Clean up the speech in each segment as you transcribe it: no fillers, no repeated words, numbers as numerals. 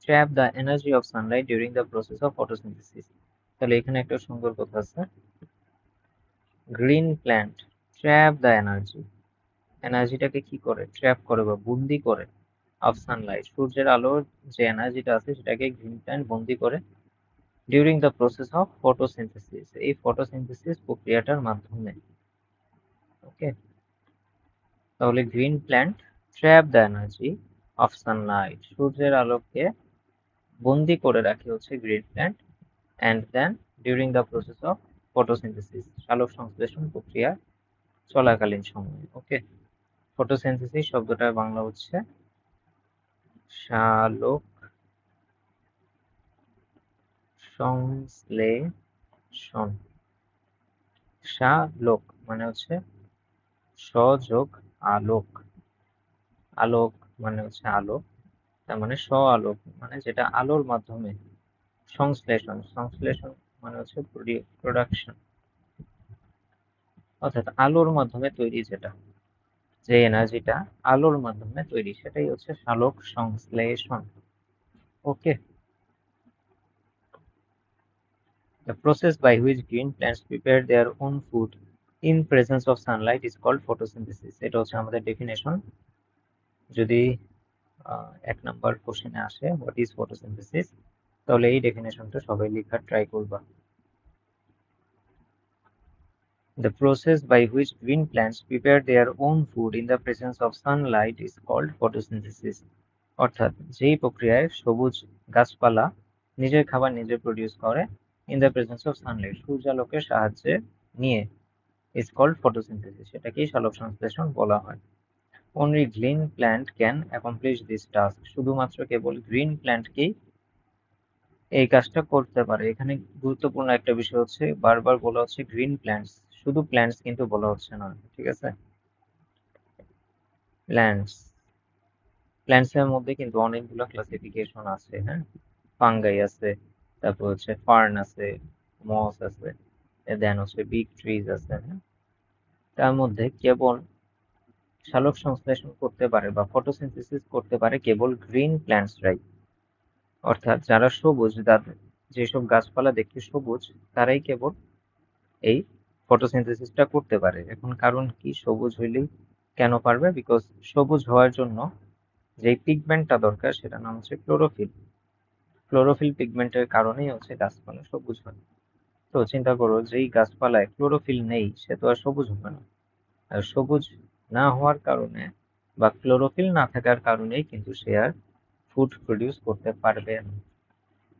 Trap the energy of sunlight during the process of photosynthesis. তাহলে এখানে একটা সুন্দর কথা আছে, green plant trap the energy, এনার্জিটাকে কি করে, ট্র্যাপ করে বা বন্দি করে, অফ সানলাইট, সূর্যের আলোর যে এনার্জিটা আছে সেটাকে গ্রিন প্ল্যান্ট বন্দি করে during the process of photosynthesis, এই ফটোসিনথেসিস প্রক্রিয়াটার মাধ্যমে। ওকে, তাহলে green plant trap the energy of sunlight, সূর্যের আলোকে বন্দি করে রাখে হচ্ছে green plant, and then during the process of photosynthesis, সালোক সংশ্লেষণ প্রক্রিয়া চলাকালীন সময়ে। ওকে, ফটোসিনথেসিস শব্দটার বাংলা হচ্ছে সালোক সংশ্লেষণ। সালোক মানে হচ্ছে সযোগ আলোক, আলোক মানে হচ্ছে আলো, তার মানে আলোক মানে যেটা আলোর মাধ্যমে, সংশ্লেষণ, সংশ্লেষণ মানে হচ্ছে প্রোডাকশন, অর্থাৎ আলোর মাধ্যমে তৈরি যেটা, যে এনার্জিটা আলোর মাধ্যমে তৈরি সেটাই হচ্ছে সালোক সংশ্লেষণ। ওকে, the process by which green plants prepare their own food in presence of sunlight is called photosynthesis। এটা হচ্ছে আমাদের ডেফিনেশন। যদি 1 নম্বর কোশ্চেনে আসে হোয়াট ইজ ফটোসিনথেসিস, তাহলে এই ডেফিনেশনটা সবাই লেখার ট্রাই করবা। The process by which green plants prepare their own food in the presence of sunlight is called photosynthesis। অর্থাৎ যেই প্রক্রিয়ায় সবুজ গাছপালা নিজের খাবার নিজে প্রডিউস করে in the presence of Sunlight, সূর্যালোকের সাহায্যে নিয়ে, is called photosynthesis, সেটাকেই সালোক সংশ্লেষণ বলা হয়। Only green plant can accomplish this task, শুধুমাত্র কেবল গ্রিন প্ল্যান্টকেই এই কাজটা করতে পারে। এখানে গুরুত্বপূর্ণ একটা বিষয় হচ্ছে বারবার বলা হচ্ছে গ্রিন প্ল্যান্টস, শুধু প্ল্যান্টস কিন্তু বলা হচ্ছে না, ঠিক আছে? প্ল্যান্টস, প্ল্যান্টস এর মধ্যে কিন্তু অনেকগুলো ক্লাসিফিকেশন আছে, হ্যাঁ, ফাঙ্গাই আছে, তারপর হচ্ছে ফার্ন আছে, মস আছে, দেন হচ্ছে বিগ ট্রিজ আছে, হ্যাঁ। তার মধ্যে কেবল সালোক সংশ্লেষণ করতে পারে বা ফটোসিনথেসিস করতে পারে কেবল গ্রিন প্ল্যান্টসরাই, অর্থাৎ যারা সবুজ, যেসব গাছপালা দেখতে সবুজ তারাই কেবল এই ফটোসিনথেসিসটা করতে পারে। এখন কারণ কি, সবুজ হইলেই কেন পারবে? বিকজ সবুজ হওয়ার জন্য যেই পিগমেন্টটা দরকার সেটার নাম হচ্ছে ক্লোরোফিল। ক্লোরোফিল পিগমেন্টের কারণেই হচ্ছে গাছপালা সবুজ হয়। তো চিন্তা করো, যেই গাছপালায় ক্লোরোফিল নেই সে তো আর সবুজ হবে না, আর সবুজ না হওয়ার কারণে বা ক্লোরোফিল না থাকার কারণেই কিন্তু সে আর ফুড প্রডিউস করতে পারবে না।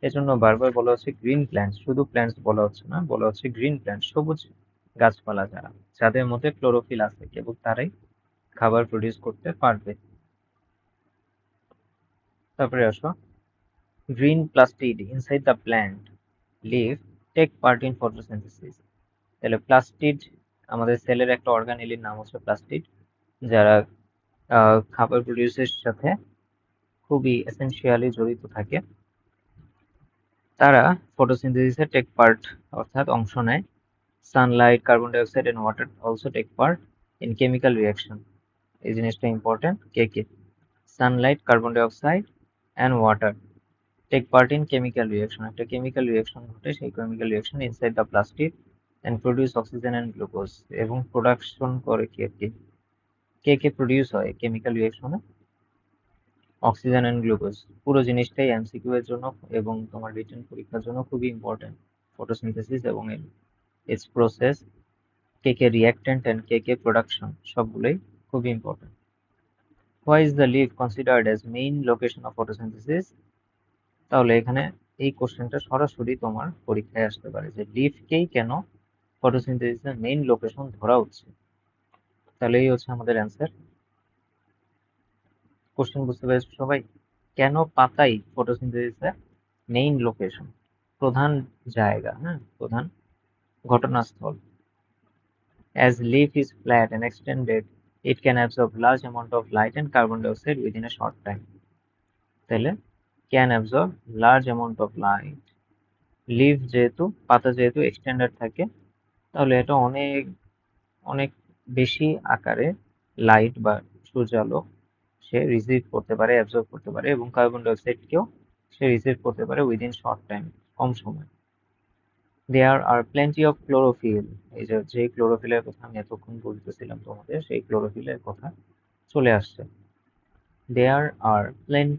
এজন্য বারবার বলা হচ্ছে গ্রিন প্ল্যান্টস, শুধু প্ল্যান্টস বলা হচ্ছে না, বলা হচ্ছে গ্রিন প্ল্যান্টস, সবুজ গাছপালা যারা, যাদের মধ্যে ক্লোরোফিল আছে কেবল তারাই খাবার প্রডিউস করতে পারবে। তারপরে আসো, green plastid inside the plant leaf take part in photosynthesis. তাহলে প্লাস্টিড, আমাদের সেলের একটা অর্গানেলির নাম হচ্ছে প্লাস্টিড, যারা খাবার প্রডিউসের সাথে খুবই এসেনশিয়ালি জড়িত থাকে, তারা ফটোসিনথেসিসে টেক পার্ট অর্থাৎ অংশ নেয়। Sunlight, carbon dioxide and water also take part in chemical reaction. এই জিনিসটা ইম্পর্টেন্ট, কে কে, sunlight, carbon dioxide and water take part in chemical reaction, একটা কেমিক্যাল রিয়াকশন ঘটে, সেই chemical reaction inside the plastic and produce oxygen and glucose, এবং production করে কে কে, কে কে প্রডিউস হয় কেমিক্যাল রিয়াকশনে, অক্সিজেন অ্যান্ড গ্লুকোজ। পুরো জিনিসটাই এমসিকিউ এর জন্য এবং তোমার রিটেন পরীক্ষার জন্য খুবই ইম্পর্টেন্ট, ফটোসিনথেসিস এবং ইটস প্রসেস, কে কে রিয়াক্ট্যান্ট অ্যান্ড কে কে প্রোডাকশন, সবগুলোই খুবই important. Why is the leaf considered as main location of photosynthesis? তাহলে এখানে এই কোশ্চেনটা সরাসরি তোমার পরীক্ষায় আসতে পারে যে লিভকেই কেন ফটোসিনথেসিসের মেইন লোকেশন ধরা হচ্ছে। তাহলে এই হচ্ছে আমাদের অ্যান্সার। কোশ্চেন বুঝতে পেরেছো সবাই? কেন পাতাই ফটোসিনথেসিসের মেইন লোকেশন, প্রধান জায়গা, হ্যাঁ, প্রধান ঘটনাস্থল। As leaf is flat and extended, it can absorb large amount of light and carbon dioxide within a short time. তাহলে can absorb large amount of light, leaf যেহেতু, পাতা যেহেতু এক্সটেন্ডেড থাকে, তাহলে এটা অনেক অনেক বেশি আকারে লাইট বা সূর্যালো সে রিসিভ করতে পারে, অ্যাবজর্ব করতে পারে, এবং কার্বন ডাইঅক্সাইডকেও সে রিসিভ করতে পারে উইদিন শর্ট টাইম, কম সময়। দেয়ার আর প্লেন্টি অফ ক্লোরোফিল, এই যে ক্লোরোফিলের কথা আমি এতক্ষণ বলতেছিলাম তোমাদের, সেই ক্লোরোফিলের কথা চলে আসছে। দেয়ার আর প্লেন্টি